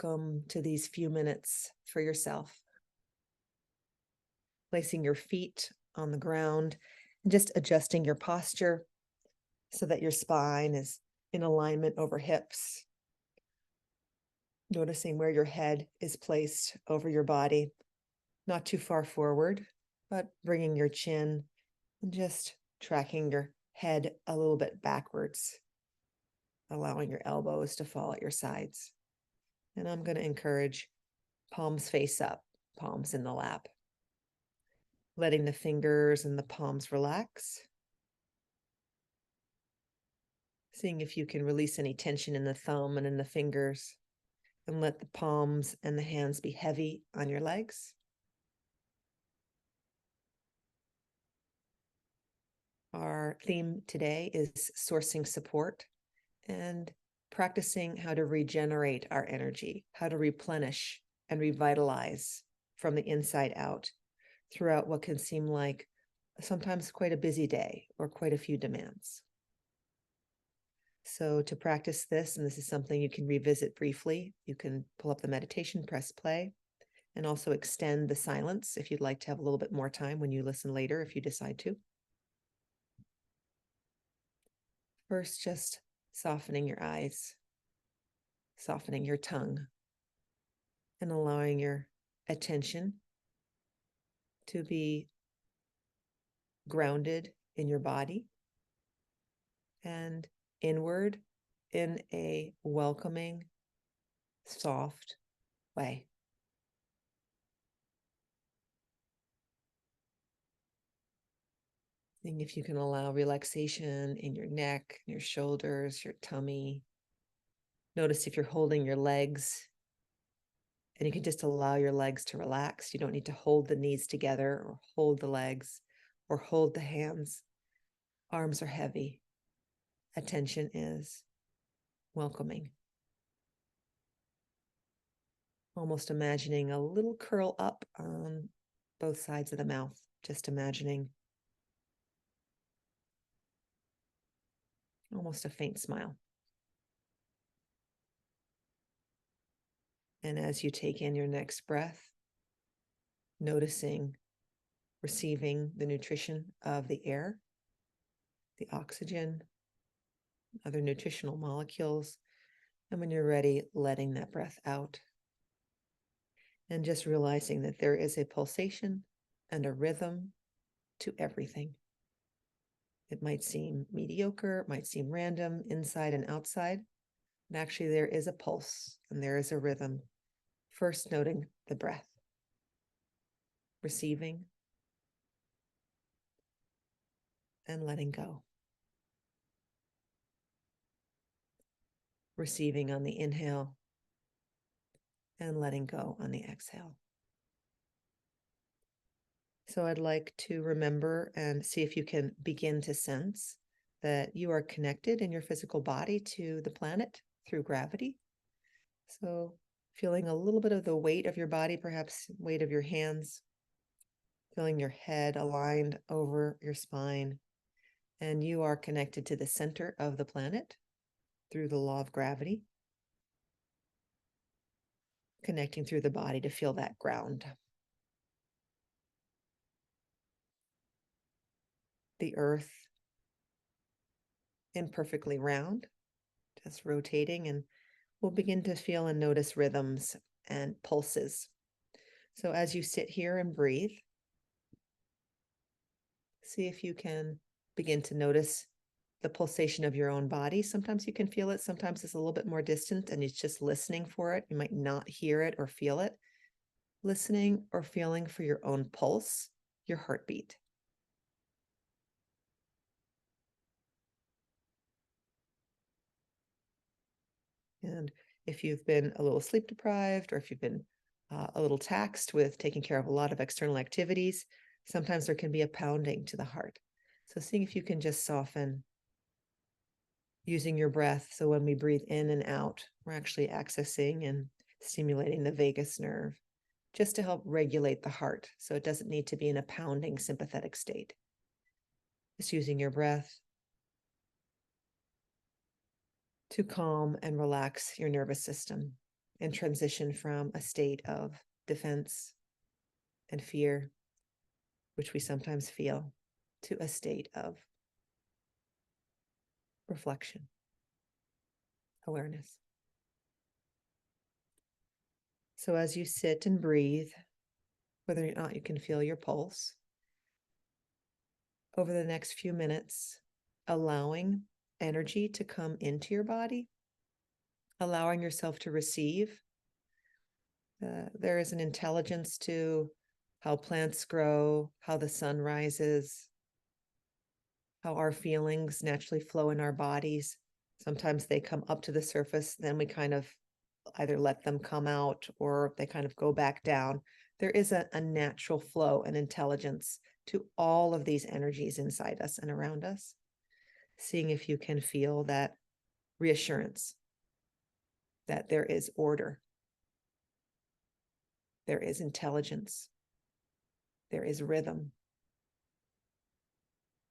welcome to these few minutes for yourself. Placing your feet on the ground and just adjusting your posture so that your spine is in alignment over hips. Noticing where your head is placed over your body, not too far forward, but bringing your chin and just tracking your head a little bit backwards, allowing your elbows to fall at your sides. And I'm going to encourage palms face up, palms in the lap. Letting the fingers and the palms relax. Seeing if you can release any tension in the thumb and in the fingers, and let the palms and the hands be heavy on your legs. Our theme today is sourcing support and practicing how to regenerate our energy, how to replenish and revitalize from the inside out throughout what can seem like sometimes quite a busy day or quite a few demands. So to practice this, and this is something you can revisit briefly, you can pull up the meditation, press play, and also extend the silence if you'd like to have a little bit more time when you listen later, if you decide to. First, just softening your eyes, softening your tongue, and allowing your attention to be grounded in your body and inward in a welcoming, soft way. Seeing if you can allow relaxation in your neck, your shoulders, your tummy. Notice if you're holding your legs, and you can just allow your legs to relax. You don't need to hold the knees together or hold the legs or hold the hands. Arms are heavy. Attention is welcoming. Almost imagining a little curl up on both sides of the mouth. Just imagining almost a faint smile. And as you take in your next breath, noticing, receiving the nutrition of the air, the oxygen, other nutritional molecules. And when you're ready, letting that breath out. And just realizing that there is a pulsation and a rhythm to everything. It might seem mediocre, it might seem random, inside and outside. And actually, there is a pulse and there is a rhythm. First, noting the breath, receiving, and letting go. Receiving on the inhale and letting go on the exhale. So I'd like to remember and see if you can begin to sense that you are connected in your physical body to the planet through gravity. So feeling a little bit of the weight of your body, perhaps weight of your hands, feeling your head aligned over your spine, and you are connected to the center of the planet through the law of gravity, connecting through the body to feel that ground. The earth imperfectly round, just rotating, and we'll begin to feel and notice rhythms and pulses. So as you sit here and breathe, see if you can begin to notice the pulsation of your own body. Sometimes you can feel it. Sometimes it's a little bit more distant and it's just listening for it. You might not hear it or feel it. Listening or feeling for your own pulse, your heartbeat. And if you've been a little sleep deprived, or if you've been a little taxed with taking care of a lot of external activities, sometimes there can be a pounding to the heart. So seeing if you can just soften using your breath. So when we breathe in and out, we're actually accessing and stimulating the vagus nerve just to help regulate the heart. So it doesn't need to be in a pounding sympathetic state. Just using your breath to calm and relax your nervous system and transition from a state of defense and fear, which we sometimes feel, to a state of reflection, awareness. So as you sit and breathe, whether or not you can feel your pulse, over the next few minutes, allowing energy to come into your body, allowing yourself to receive. There is an intelligence to how plants grow, how the sun rises, how our feelings naturally flow in our bodies. Sometimes they come up to the surface, then we kind of either let them come out or they kind of go back down. There is a natural flow and intelligence to all of these energies inside us and around us. Seeing if you can feel that reassurance that there is order, there is intelligence, there is rhythm.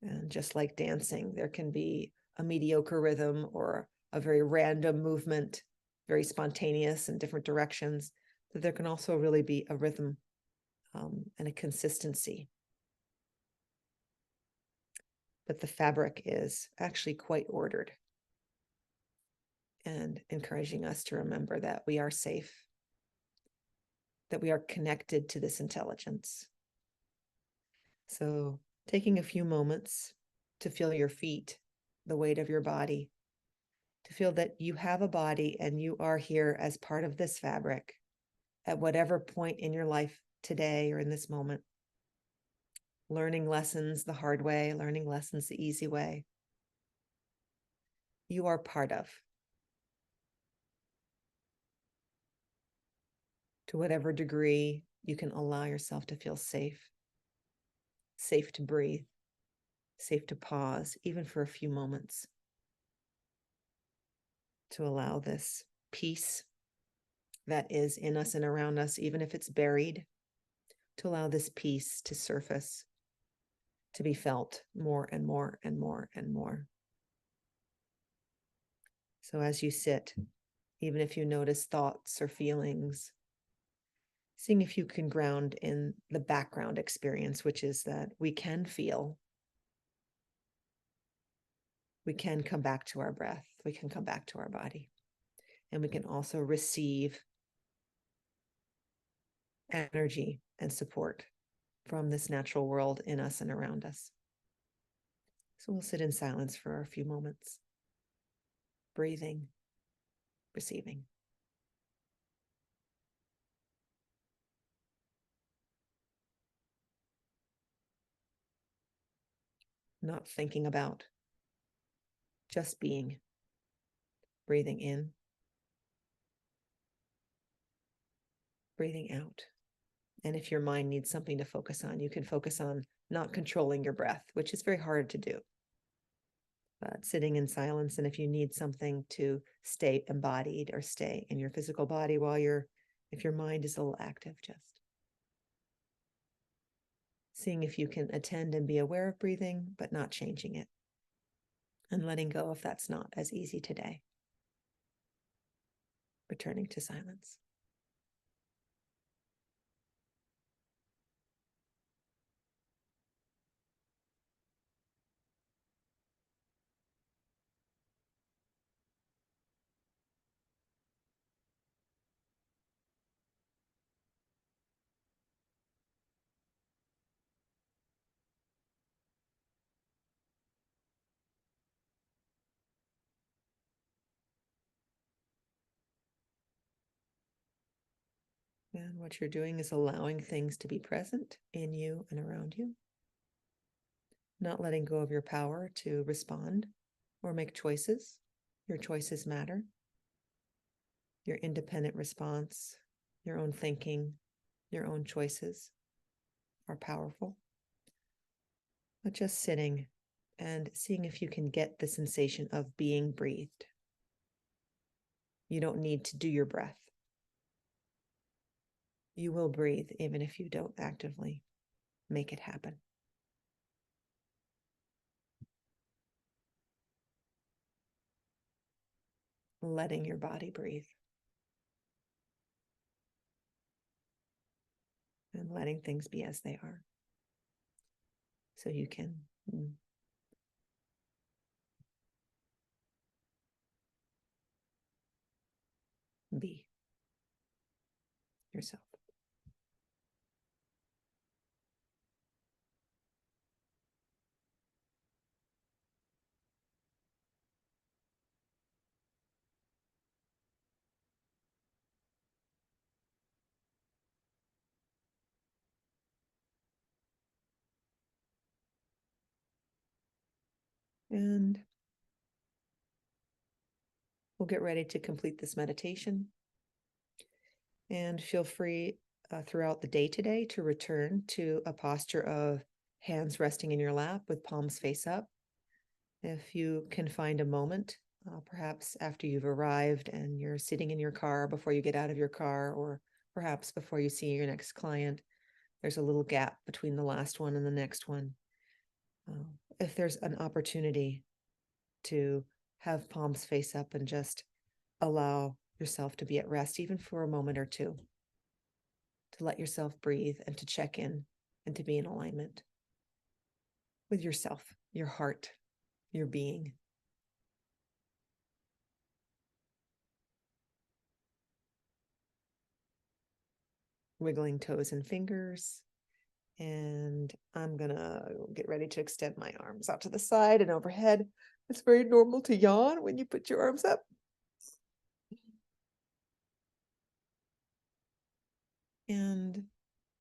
And just like dancing, there can be a mediocre rhythm or a very random movement, very spontaneous in different directions, that there can also really be a rhythm and a consistency. But the fabric is actually quite ordered and encouraging us to remember that we are safe, that we are connected to this intelligence. So taking a few moments to feel your feet, the weight of your body, to feel that you have a body and you are here as part of this fabric at whatever point in your life today or in this moment. Learning lessons the hard way, learning lessons the easy way. You are part of. To whatever degree you can allow yourself to feel safe, safe to breathe, safe to pause, even for a few moments. To allow this peace that is in us and around us, even if it's buried, to allow this peace to surface, to be felt more and more and more and more. So as you sit, even if you notice thoughts or feelings, seeing if you can ground in the background experience, which is that we can feel, we can come back to our breath, we can come back to our body, and we can also receive energy and support from this natural world in us and around us. So we'll sit in silence for a few moments, breathing, receiving. Not thinking about, just being, breathing in, breathing out. And if your mind needs something to focus on, you can focus on not controlling your breath, which is very hard to do. But sitting in silence, and if you need something to stay embodied or stay in your physical body while if your mind is a little active, just seeing if you can attend and be aware of breathing, but not changing it, and letting go if that's not as easy today. Returning to silence. And what you're doing is allowing things to be present in you and around you. Not letting go of your power to respond or make choices. Your choices matter. Your independent response, your own thinking, your own choices are powerful. But just sitting and seeing if you can get the sensation of being breathed. You don't need to do your breath. You will breathe even if you don't actively make it happen. Letting your body breathe. and letting things be as they are. So you can be yourself. And we'll get ready to complete this meditation. And feel free throughout the day today to return to a posture of hands resting in your lap with palms face up. If you can find a moment, perhaps after you've arrived and you're sitting in your car before you get out of your car, or perhaps before you see your next client, there's a little gap between the last one and the next one. If there's an opportunity to have palms face up and just allow yourself to be at rest, even for a moment or two, to let yourself breathe and to check in and to be in alignment with yourself, your heart, your being. Wiggling toes and fingers. And I'm gonna get ready to extend my arms out to the side and overhead. It's very normal to yawn when you put your arms up. And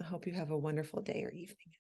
I hope you have a wonderful day or evening.